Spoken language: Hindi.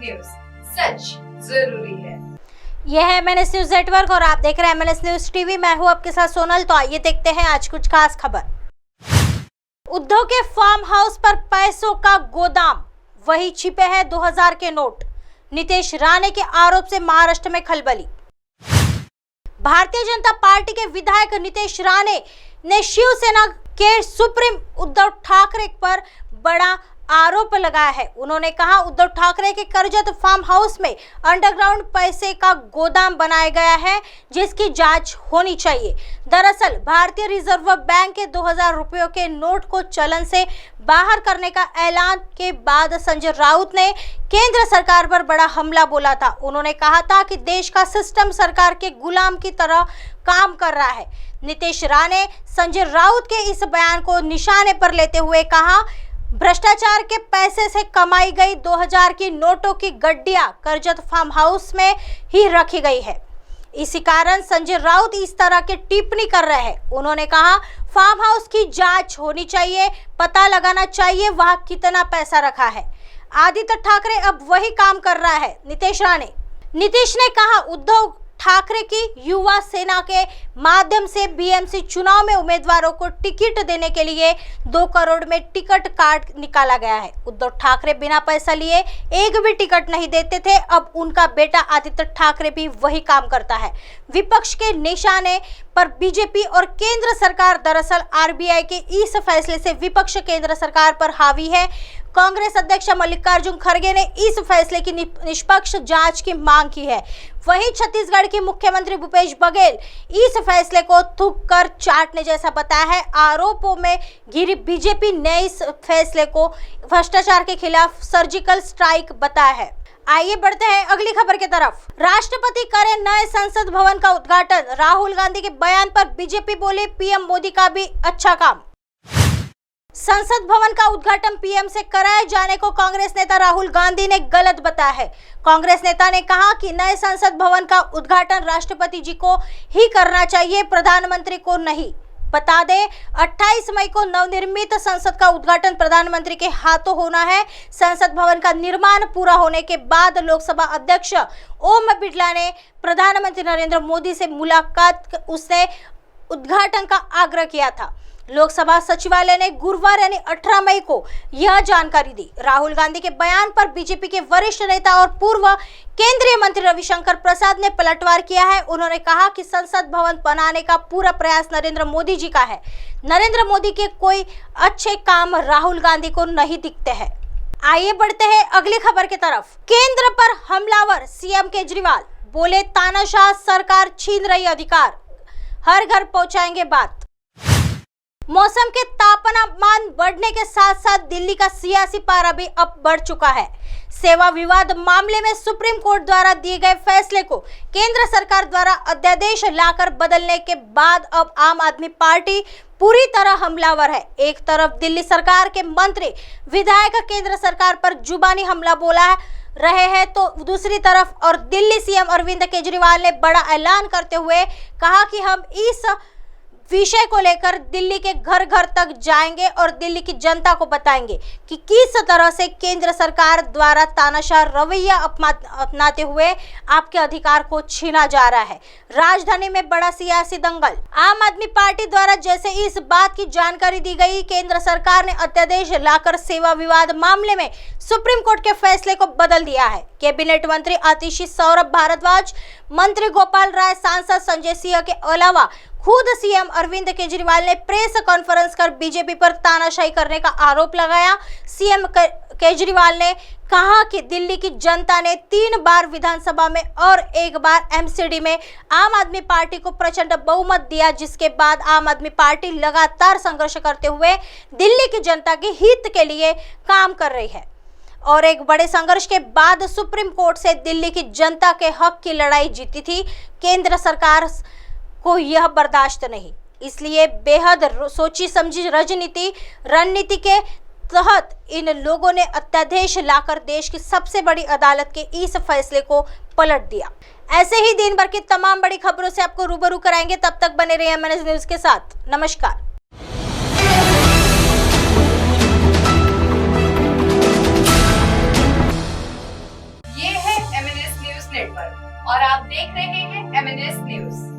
न्यूज, सच जरूरी है। यह है MNS न्यूज नेटवर्क और आप देख रहे हैं MNS न्यूज टीवी। मैं हूं आपके साथ सोनल। तो आइए देखते हैं आज कुछ खास खबर। उद्धव के फार्म हाउस पर पैसों का गोदाम, वही छिपे हैं 2000 के नोट। नीतीश राणे के आरोप से महाराष्ट्र में खलबली। भारतीय जनता पार्टी के विधायक नीतीश राणे ने शिवसेना के सुप्रीम उद्धव ठाकरे पर बड़ा आरोप लगाया है। उन्होंने कहा, उद्धव ठाकरे के कर्जत फार्म हाउस में अंडरग्राउंड पैसे का गोदाम बनाया गया है, जिसकी जांच होनी चाहिए। दरअसल भारतीय रिजर्व बैंक के 2000 रुपयों के नोट को चलन से बाहर करने का ऐलान के बाद संजय राउत ने केंद्र सरकार पर बड़ा हमला बोला था। उन्होंने कहा था कि देश का सिस्टम सरकार के गुलाम की तरह काम कर रहा है। नीतीश राणे संजय राउत के इस बयान को निशाने पर लेते हुए कहा, भ्रष्टाचार के पैसे से कमाई गई 2000 की नोटों की गड्डियां कर्जत फार्म हाउस में ही रखी गई है। इसी कारण संजय राउत इस तरह की टिप्पणी कर रहे हैं। उन्होंने कहा, फार्म हाउस की जांच होनी चाहिए, पता लगाना चाहिए वहां कितना पैसा रखा है। आदित्य ठाकरे अब वही काम कर रहा है। नीतीश ने कहा, उद्धव ठाकरे की युवा सेना के माध्यम से बीएमसी चुनाव में उम्मीदवारों को टिकट देने के लिए 2 करोड़ में टिकट कार्ड निकाला गया है। उद्धव ठाकरे बिना पैसा लिए एक भी टिकट नहीं देते थे। अब उनका बेटा आदित्य ठाकरे भी वही काम करता है। विपक्ष के निशाने पर बीजेपी और केंद्र सरकार। दरअसल आरबीआई के इस फैसले से विपक्ष केंद्र सरकार पर हावी है। कांग्रेस अध्यक्ष मल्लिकार्जुन खड़गे ने इस फैसले की निष्पक्ष जांच की मांग की है। वहीं छत्तीसगढ़ के मुख्यमंत्री भूपेश बघेल इस फैसले को थूक कर चाटने जैसा बताया है। आरोपों में घिरी बीजेपी ने इस फैसले को भ्रष्टाचार के खिलाफ सर्जिकल स्ट्राइक बताया है। आइए बढ़ते हैं अगली खबर की तरफ। राष्ट्रपति करें नए संसद भवन का उद्घाटन। राहुल गांधी के बयान पर बीजेपी बोले, पीएम मोदी का भी अच्छा काम। संसद भवन का उद्घाटन पीएम से कराए जाने को कांग्रेस नेता राहुल गांधी ने गलत बताया है। कांग्रेस नेता ने कहा कि नए संसद भवन का उद्घाटन राष्ट्रपति जी को ही करना चाहिए, प्रधानमंत्री को नहीं। बता दें, 28 मई को नवनिर्मित संसद का उद्घाटन प्रधानमंत्री के हाथों होना है। संसद भवन का निर्माण पूरा होने के बाद लोकसभा अध्यक्ष ओम बिरला ने प्रधानमंत्री नरेंद्र मोदी से मुलाकात उसने उद्घाटन का आग्रह किया था। लोकसभा सचिवालय ने गुरुवार यानी 18 मई को यह जानकारी दी। राहुल गांधी के बयान पर बीजेपी के वरिष्ठ नेता और पूर्व केंद्रीय मंत्री रविशंकर प्रसाद ने पलटवार किया है। उन्होंने कहा कि संसद भवन बनाने का पूरा प्रयास नरेंद्र मोदी जी का है। नरेंद्र मोदी के कोई अच्छे काम राहुल गांधी को नहीं दिखते हैं। आइए बढ़ते हैं अगली खबर की तरफ। केंद्र पर हमलावर सीएम केजरीवाल बोले, तानाशाह सरकार छीन रही अधिकार, हर घर पहुंचाएंगे बात। मौसम के तापमान बढ़ने के साथ साथ दिल्ली का सियासी पारा भी अब बढ़ चुका है। सेवा विवाद मामले में सुप्रीम कोर्ट द्वारा दिए गए फैसले को केंद्र सरकार द्वारा अध्यादेश लाकर बदलने के बाद अब आम आदमी पार्टी पूरी तरह हमलावर है। एक तरफ दिल्ली सरकार के मंत्री विधायक केंद्र सरकार पर जुबानी हमला बोला रहे हैं, तो दूसरी तरफ और दिल्ली सीएम अरविंद केजरीवाल ने बड़ा ऐलान करते हुए कहा कि हम इस विषय को लेकर दिल्ली के घर घर तक जाएंगे और दिल्ली की जनता को बताएंगे कि किस तरह से केंद्र सरकार द्वारा तानाशाह रवैया अपनाते हुए आपके अधिकार को छीना जा रहा है। राजधानी में बड़ा सियासी दंगल। आम आदमी पार्टी द्वारा जैसे इस बात की जानकारी दी गई, केंद्र सरकार ने अध्यादेश लाकर सेवा विवाद मामले में सुप्रीम कोर्ट के फैसले को बदल दिया है। कैबिनेट मंत्री आतिशी सौरभ भारद्वाज, मंत्री गोपाल राय, सांसद संजय सिंह के अलावा खुद सीएम अरविंद केजरीवाल ने प्रेस कॉन्फ्रेंस कर बीजेपी पर तानाशाही करने का आरोप लगाया। सीएम केजरीवाल ने कहा कि दिल्ली की जनता ने 3 बार विधानसभा में और 1 बार एमसीडी में आम आदमी पार्टी को प्रचंड बहुमत दिया, जिसके बाद आम आदमी पार्टी लगातार संघर्ष करते हुए दिल्ली की जनता के हित के लिए काम कर रही है और एक बड़े संघर्ष के बाद सुप्रीम कोर्ट से दिल्ली की जनता के हक की लड़ाई जीती थी। केंद्र सरकार को यह बर्दाश्त नहीं, इसलिए बेहद सोची समझी रणनीति के तहत इन लोगों ने अध्यादेश लाकर देश की सबसे बड़ी अदालत के इस फैसले को पलट दिया। ऐसे ही दिन भर की तमाम बड़ी खबरों से आपको रूबरू कराएंगे। तब तक बने रहिए MNS न्यूज के साथ। नमस्कार। नेटवर्क और आप देख रहे हैं MNS न्यूज।